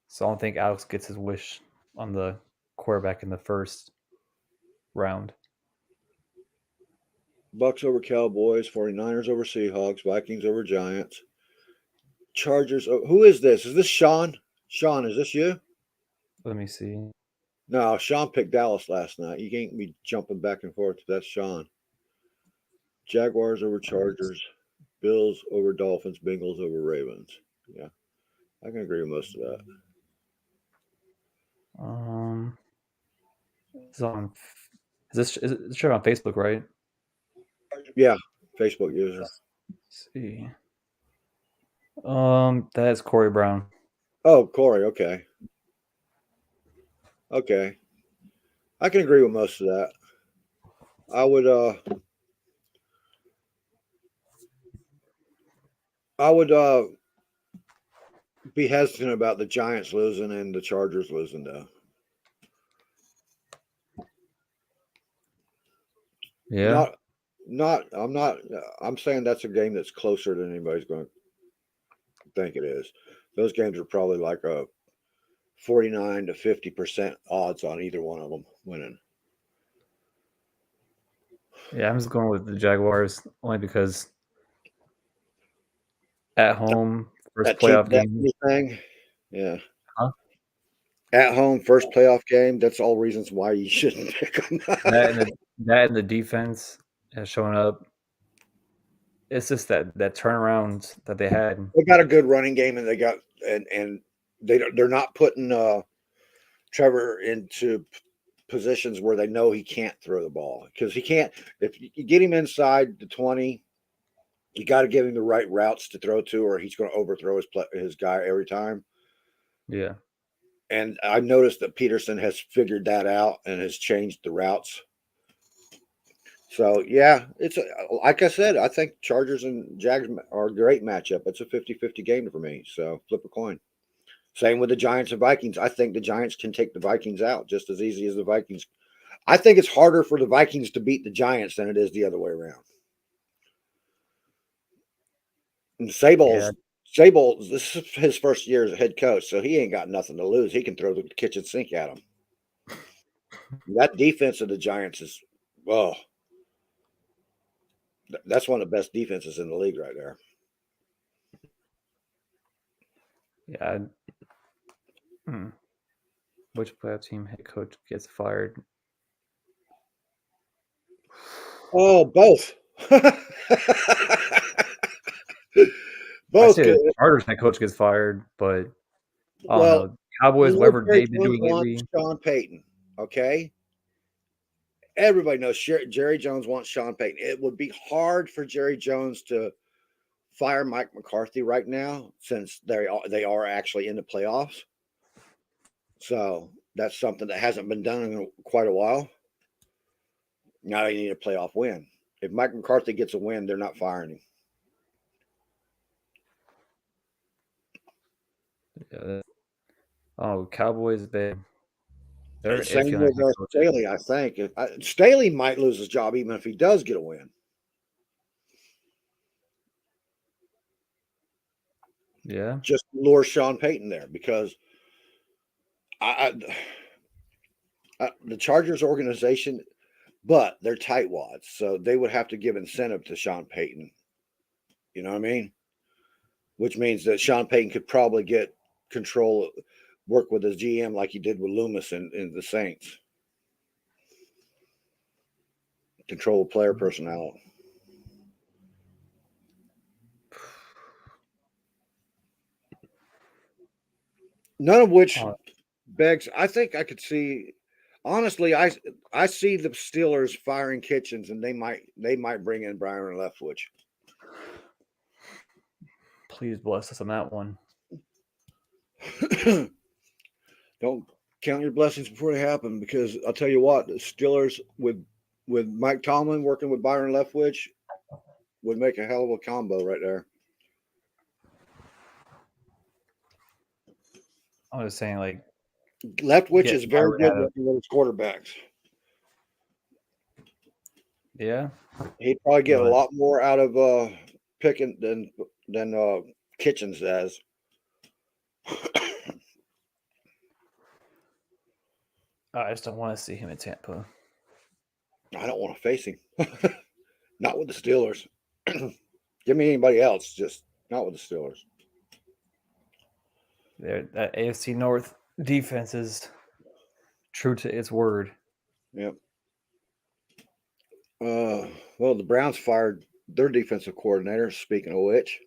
So I don't think Alex gets his wish on the quarterback in the first round. Bucks over Cowboys, 49ers over Seahawks, Vikings over Giants, Chargers. Who is this? Is this Sean? Sean, is this you? Let me see. No, Sean picked Dallas last night. You can't be jumping back and forth. That's Sean. Jaguars over Chargers, Bills over Dolphins, Bengals over Ravens. Yeah, I can agree with most of that. It's shared on Facebook, right? Yeah, Facebook user. Let's see. That is Corey Brown. Oh, Corey. Okay. Okay. I can agree with most of that. I would be hesitant about the Giants losing and the Chargers losing, though. Yeah. I'm saying that's a game that's closer than anybody's going to think it is. Those games are probably like a 49 to 50% odds on either one of them winning. Yeah, I'm just going with the Jaguars only because at home, first playoff game. Thing. Yeah. Huh? At home, first playoff game. That's all reasons why you shouldn't pick them. that and the defense has shown up. It's just that turnaround that they had. They got a good running game, and they got and they're not putting Trevor into positions where they know he can't throw the ball, because he can't. If you get him inside the 20, you got to give him the right routes to throw to, or he's going to overthrow his guy every time. Yeah. And I've noticed that Peterson has figured that out and has changed the routes. So, yeah, like I said, I think Chargers and Jags are a great matchup. It's a 50-50 game for me. So, flip a coin. Same with the Giants and Vikings. I think the Giants can take the Vikings out just as easy as the Vikings. I think it's harder for the Vikings to beat the Giants than it is the other way around. And Sable's this is his first year as a head coach, so he ain't got nothing to lose. He can throw the kitchen sink at him. That defense of the Giants is, well, that's one of the best defenses in the league right there. Yeah. Which playoff team head coach gets fired? Oh, both. I Both. say the Chargers head coach gets fired, but I don't know. You Cowboys, know, whatever Jerry they've been Jones doing lately. wants Sean Payton, okay? Everybody knows Jerry Jones wants Sean Payton. It would be hard for Jerry Jones to fire Mike McCarthy right now, since they are actually in the playoffs. So that's something that hasn't been done in quite a while. Now they need a playoff win. If Mike McCarthy gets a win, they're not firing him. Yeah. Oh, Cowboys, they're Same iffy on with their head coach. Staley, I think. Staley might lose his job even if he does get a win. Yeah. Just lure Sean Payton there, because the Chargers organization, but they're tightwads, so they would have to give incentive to Sean Payton. You know what I mean? Which means that Sean Payton could probably get control, work with his GM like he did with Loomis in the Saints. Control player personnel. None of which begs. I think I could see. Honestly, I see the Steelers firing Kitchens, and they might bring in Byron Leftwich. Please bless us on that one. Don't count your blessings before they happen, because I'll tell you what, the Steelers with Mike Tomlin working with Byron Leftwich would make a hell of a combo right there. I was saying, like, Leftwich is very good working with his quarterbacks. Yeah, he'd probably get a lot more out of Pickens than Kitchens does. I just don't want to see him in Tampa. I don't want to face him. Not with the Steelers. Give me anybody else, just not with the Steelers. That AFC North defense is true to its word. Yep. Well, the Browns fired their defensive coordinator, speaking of which,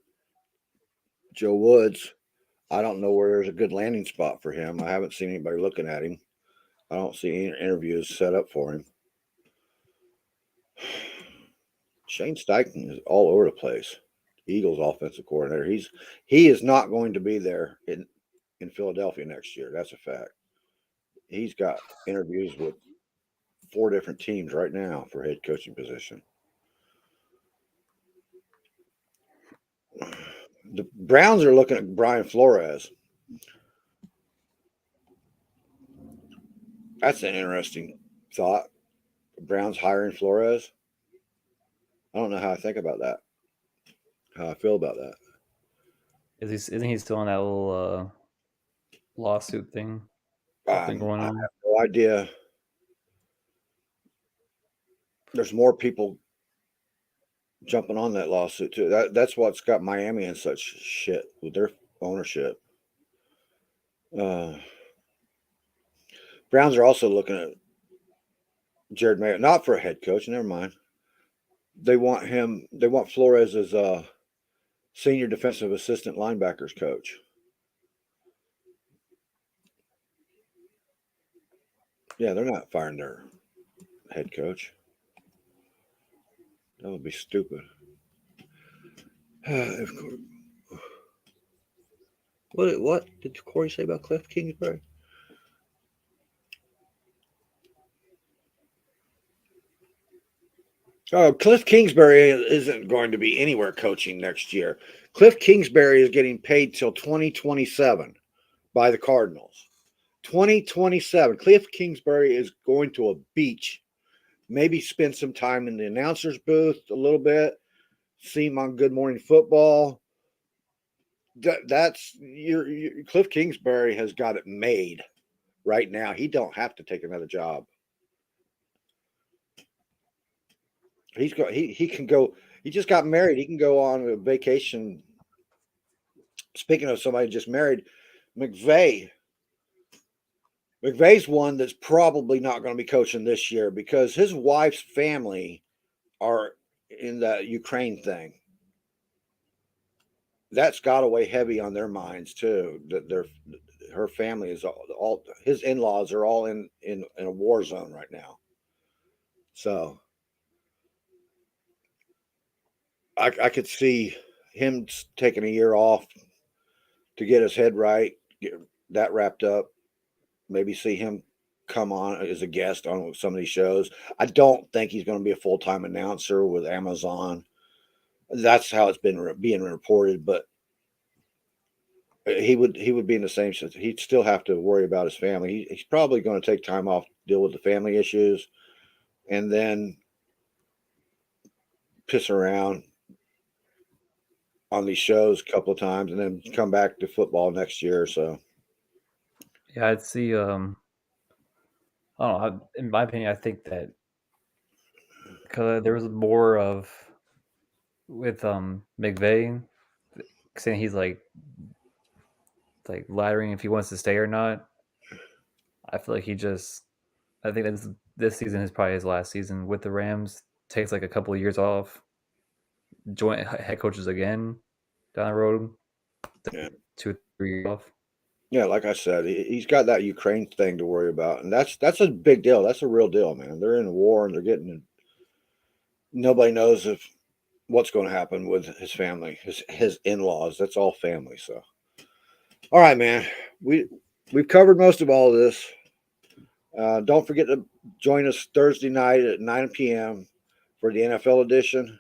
Joe Woods. I don't know where there's a good landing spot for him. I haven't seen anybody looking at him. I don't see any interviews set up for him. Shane Steichen is all over the place. Eagles offensive coordinator. He is not going to be there in Philadelphia next year. That's a fact. He's got interviews with 4 different teams right now for head coaching position. The Browns are looking at Brian Flores. That's an interesting thought. The Browns hiring Flores. I don't know how I think about that. How I feel about that. Isn't he still on that little lawsuit thing going on? I have no idea. There's more people jumping on that lawsuit too. That's what's got Miami in such shit with their ownership. Browns are also looking at Jared Mayo, not for a head coach. Never mind. They want him. They want Flores as a senior defensive assistant linebackers coach. Yeah, they're not firing their head coach. That would be stupid. What did Corey say about Cliff Kingsbury? Oh, Cliff Kingsbury isn't going to be anywhere coaching next year. Cliff Kingsbury is getting paid till 2027 by the Cardinals. 2027. Cliff Kingsbury is going to a beach, maybe spend some time in the announcer's booth a little bit, see him on Good Morning Football. That's your Cliff Kingsbury has got it made right now. He don't have to take another job. He can go. He just got married. He can go on a vacation. Speaking of somebody just married, McVay's one that's probably not going to be coaching this year because his wife's family are in the Ukraine thing. That's got to weigh heavy on their minds too. That her family is all his in-laws are all in a war zone right now. So I could see him taking a year off to get his head right, get that wrapped up. Maybe see him come on as a guest on some of these shows. I don't think he's going to be a full-time announcer with Amazon. That's how it's been being reported, but he would be in the same sense. He'd still have to worry about his family. He's probably going to take time off to deal with the family issues and then piss around on these shows a couple of times and then come back to football next year or so. Yeah, I'd see. I don't know. In my opinion, I think that because there was more of with McVay saying he's like laddering if he wants to stay or not. I feel like I think this season is probably his last season with the Rams. Takes like a couple of years off, joint head coaches again down the road. Yeah. 2 3 years off. Yeah, like I said, he's got that Ukraine thing to worry about, and that's a big deal. That's a real deal, man. They're in a war, and they're getting. Nobody knows if what's going to happen with his family, his in-laws. That's all family. So, all right, man. We've covered most of all of this. Don't forget to join us Thursday night at 9 p.m. for the NFL edition.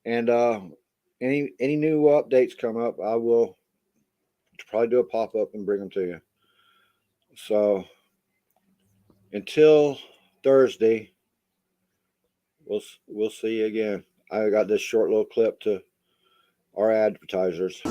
And any new updates come up, I will probably do a pop-up and bring them to you. So until Thursday, we'll see you again. I got this short little clip to our advertisers.